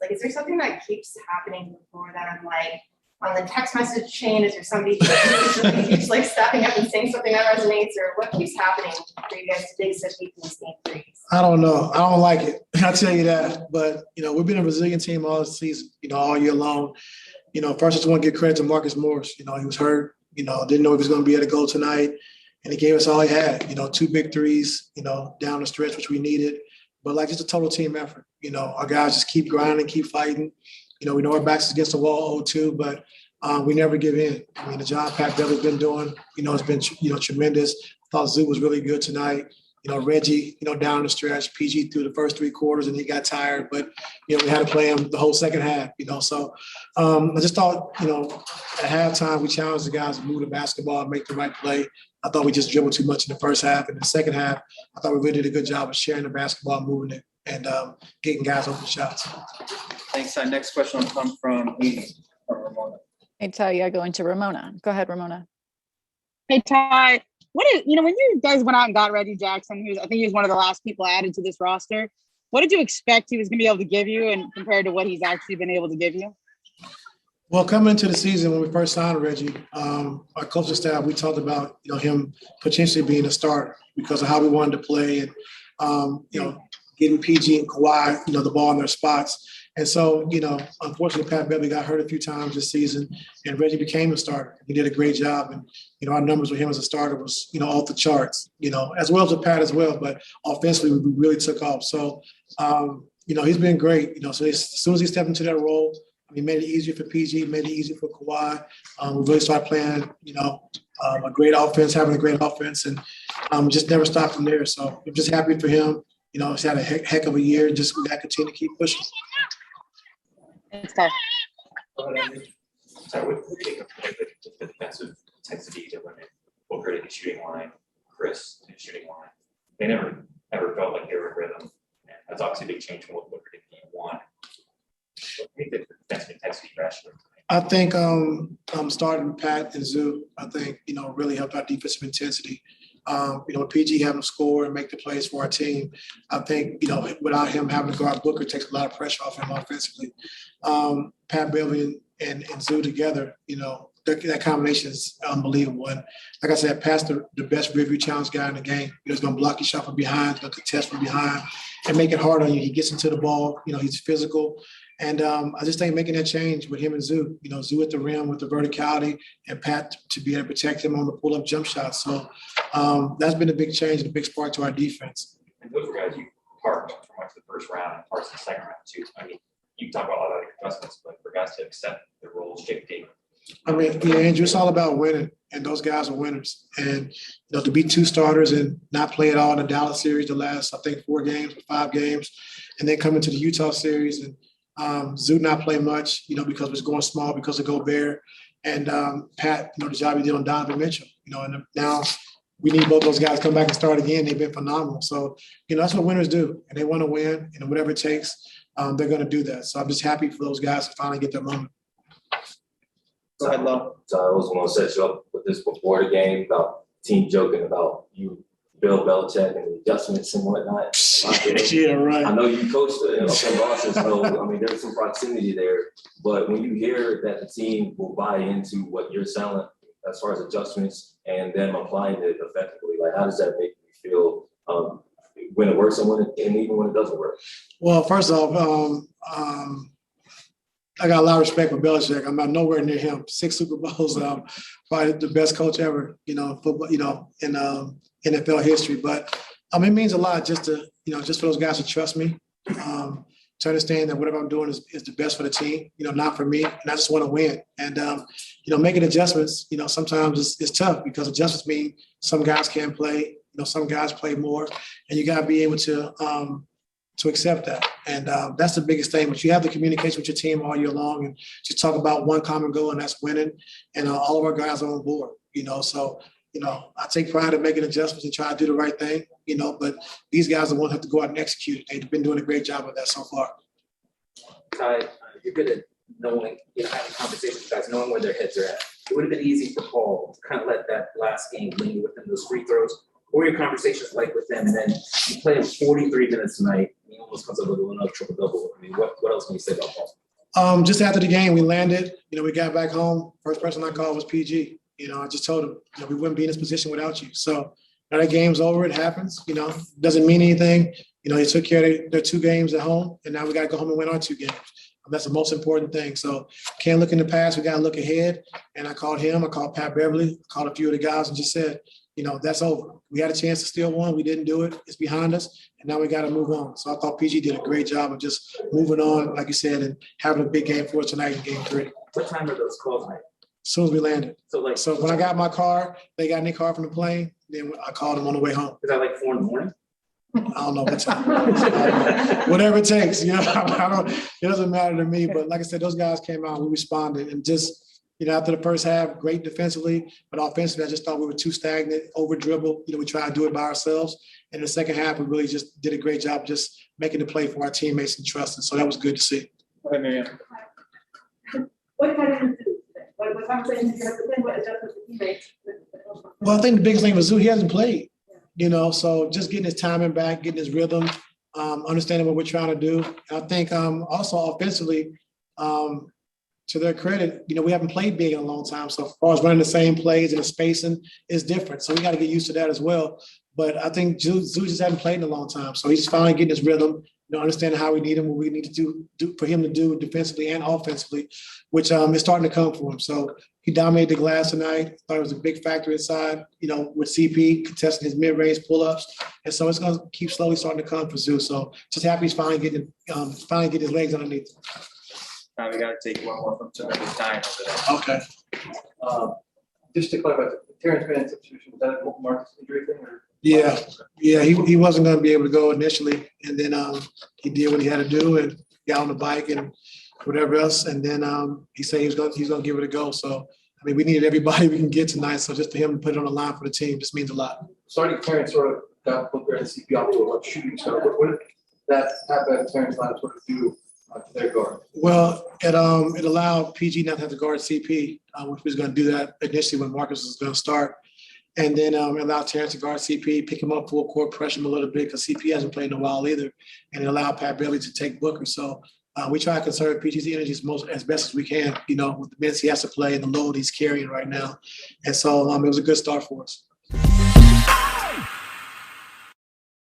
Like, is there something that keeps happening before them? Like, on the text message chain, is there somebody who keeps like stepping up and saying something that resonates, or what keeps happening for you guys to dig so deep in these game threes? I don't know. I don't like it. I'll tell you that. But, we've been a resilient team all season, all year long. First I just want to give credit to Marcus Morris. He was hurt, didn't know if he was going to be able to go tonight. And he gave us all he had, 2 big threes, down the stretch, which we needed. But like, just a total team effort. Our guys just keep grinding, keep fighting. We know our backs is against the wall 0-2, but we never give in. I mean, the job Pat Beverly's been doing, has been, tremendous. I thought Zoo was really good tonight. Reggie, down the stretch, PG through the first 3 quarters, and he got tired. But, we had to play him the whole second half, So I just thought, at halftime, we challenged the guys to move the basketball and make the right play. I thought we just dribbled too much in the first half. And in the second half, I thought we really did a good job of sharing the basketball, moving it, and getting guys open shots. Thanks. Our next question will come from Amy from Ramona. Hey, Ty, yeah, going to Ramona. Go ahead, Ramona. Hey, Ty, when you guys went out and got Reggie Jackson, I think he was one of the last people added to this roster. What did you expect he was going to be able to give you, and compared to what he's actually been able to give you? Well, coming into the season, when we first signed Reggie, our coaching staff, we talked about, him potentially being a starter because of how we wanted to play and, getting PG and Kawhi, the ball in their spots. And so, unfortunately, Pat Beverly got hurt a few times this season, and Reggie became a starter. He did a great job. And, our numbers with him as a starter was, off the charts, as well as with Pat as well. But offensively, we really took off. So, he's been great. So as soon as he stepped into that role, he made it easier for PG, made it easier for Kawhi. We really started playing, a great offense, having a great offense, and just never stopped from there. So I'm just happy for him. He's had a heck of a year. Just we got to continue to keep pushing. Thanks, Ty. Sorry, what do you think of the defensive intensity to limit Booker to the shooting line, Chris to the shooting line? They never felt like they were in rhythm. And that's obviously a big change from what Booker did in game 1. I think the defensive intensity rationally. I think starting with Pat and Zoo, I think, really helped our defensive intensity. With PG having to score and make the plays for our team, I think, without him having to guard Booker takes a lot of pressure off him offensively. Pat Beverly and Zoo together, that combination is unbelievable. And like I said, Pat's the best review challenge guy in the game. He's going to block your shot from behind, going to contest from behind, and make it hard on you. He gets into the ball. He's physical. And I just think making that change with him and Zoo, Zoo at the rim with the verticality, and Pat to be able to protect him on the pull-up jump shot. So that's been a big change and a big spark to our defense. And those were guys you parked for much of the first round and parts of the second round too. I mean, you talk about a lot of adjustments, but for guys to accept the roles, Jake Davis. I mean, Andrew, it's all about winning, and those guys are winners. And, to be 2 starters and not play at all in the Dallas series the last, I think, 4 games or 5 games, and then come into the Utah series and Zoo not play much, because it was going small because of Gobert, and Pat, the job he did on Donovan Mitchell, and now we need both those guys to come back and start again. They've been phenomenal. So, that's what winners do, and they want to win, and whatever it takes, they're going to do that. So I'm just happy for those guys to finally get their moment. Go ahead, Lo. So I was going to set you up with this before the game about team joking about you, Bill Belichick, and the adjustments and whatnot. Yeah, right. I know you coached the Boston, so there's some proximity there. But when you hear that the team will buy into what you're selling as far as adjustments and them applying it effectively, like how does that make you feel when it works and even when it doesn't work? Well, first off, I got a lot of respect for Belichick. I'm not nowhere near him. 6 Super Bowls, probably the best coach ever, football, in NFL history. But it means a lot just to, just for those guys to trust me, to understand that whatever I'm doing is the best for the team, not for me. And I just want to win. And, making adjustments, sometimes it's tough because adjustments mean some guys can't play, some guys play more, and you got to be able to accept that. And that's the biggest thing. But you have the communication with your team all year long and just talk about one common goal, and that's winning. And all of our guys are on board, So, I take pride in making adjustments and try to do the right thing, but these guys are the ones who have to go out and execute it. They've been doing a great job of that so far. Ty, you're good at knowing, having conversations with guys, knowing where their heads are at. It would have been easy for Paul to kind of let that last game linger within those free throws. What were your conversations like with them? And then you played 43 minutes tonight. You only almost comes up with another triple double. I mean, what else can you say about Paul? Just after the game, we landed, we got back home. First person I called was PG. I just told him, we wouldn't be in this position without you. So now that game's over, it happens, doesn't mean anything. He took care of their 2 games at home, and now we got to go home and win our 2 games. That's the most important thing. So can't look in the past, we got to look ahead. And I called him, I called Pat Beverly, I called a few of the guys and just said, that's over. We had a chance to steal one. We didn't do it. It's behind us. And now we got to move on. So I thought PG did a great job of just moving on, like you said, and having a big game for us tonight in game 3. What time are those calls made? As soon as we landed. So So when I got my car, they got in their car from the plane. Then I called them on the way home. is that like 4 a.m? I don't know what time. Whatever it takes, it doesn't matter to me. But like I said, those guys came out, we responded, and just, after the first half, great defensively, but offensively, I just thought we were too stagnant, over dribble. We tried to do it by ourselves. And the second half, we really just did a great job just making the play for our teammates and trusting. So that was good to see. Go ahead, Miriam. What kind of do today? What conversations you have to do? What adjustments the teammates? Well, I think the biggest thing was Zoo, he hasn't played, so just getting his timing back, getting his rhythm, understanding what we're trying to do. And I think also offensively, to their credit, we haven't played big in a long time. So as far as running the same plays and the spacing is different. So we got to get used to that as well. But I think Zoo just hasn't played in a long time. So he's finally getting his rhythm, understanding how we need him, what we need to do for him to do defensively and offensively, which is starting to come for him. So he dominated the glass tonight. Thought it was a big factor inside, with CP contesting his mid-range pull-ups. And so it's going to keep slowly starting to come for Zoo. So just happy he's finally getting his legs underneath him. Now we got to take one more from somebody who's dying over there. Okay. Just to clarify, the Terrence Mann substitution, was that a Marcus injury thing or? Yeah, he wasn't going to be able to go initially, and then he did what he had to do and got on the bike and whatever else, and then he said he's going to give it a go. So we needed everybody we can get tonight. So just for him to put it on the line for the team just means a lot. Starting Terrence sort of got Booker and CP off to a rough shooting start. What did that have that Terrence line sort of do to their guard? Well, it allowed PG not to have to guard CP, which was going to do that initially when Marcus was going to start. And then allowed Terrence to guard CP, pick him up full court, pressure him a little bit because CP hasn't played in a while either. And it allowed Pat Beverly to take Booker. So we try to conserve PG's energy as best as we can, with the minutes he has to play and the load he's carrying right now. And so it was a good start for us.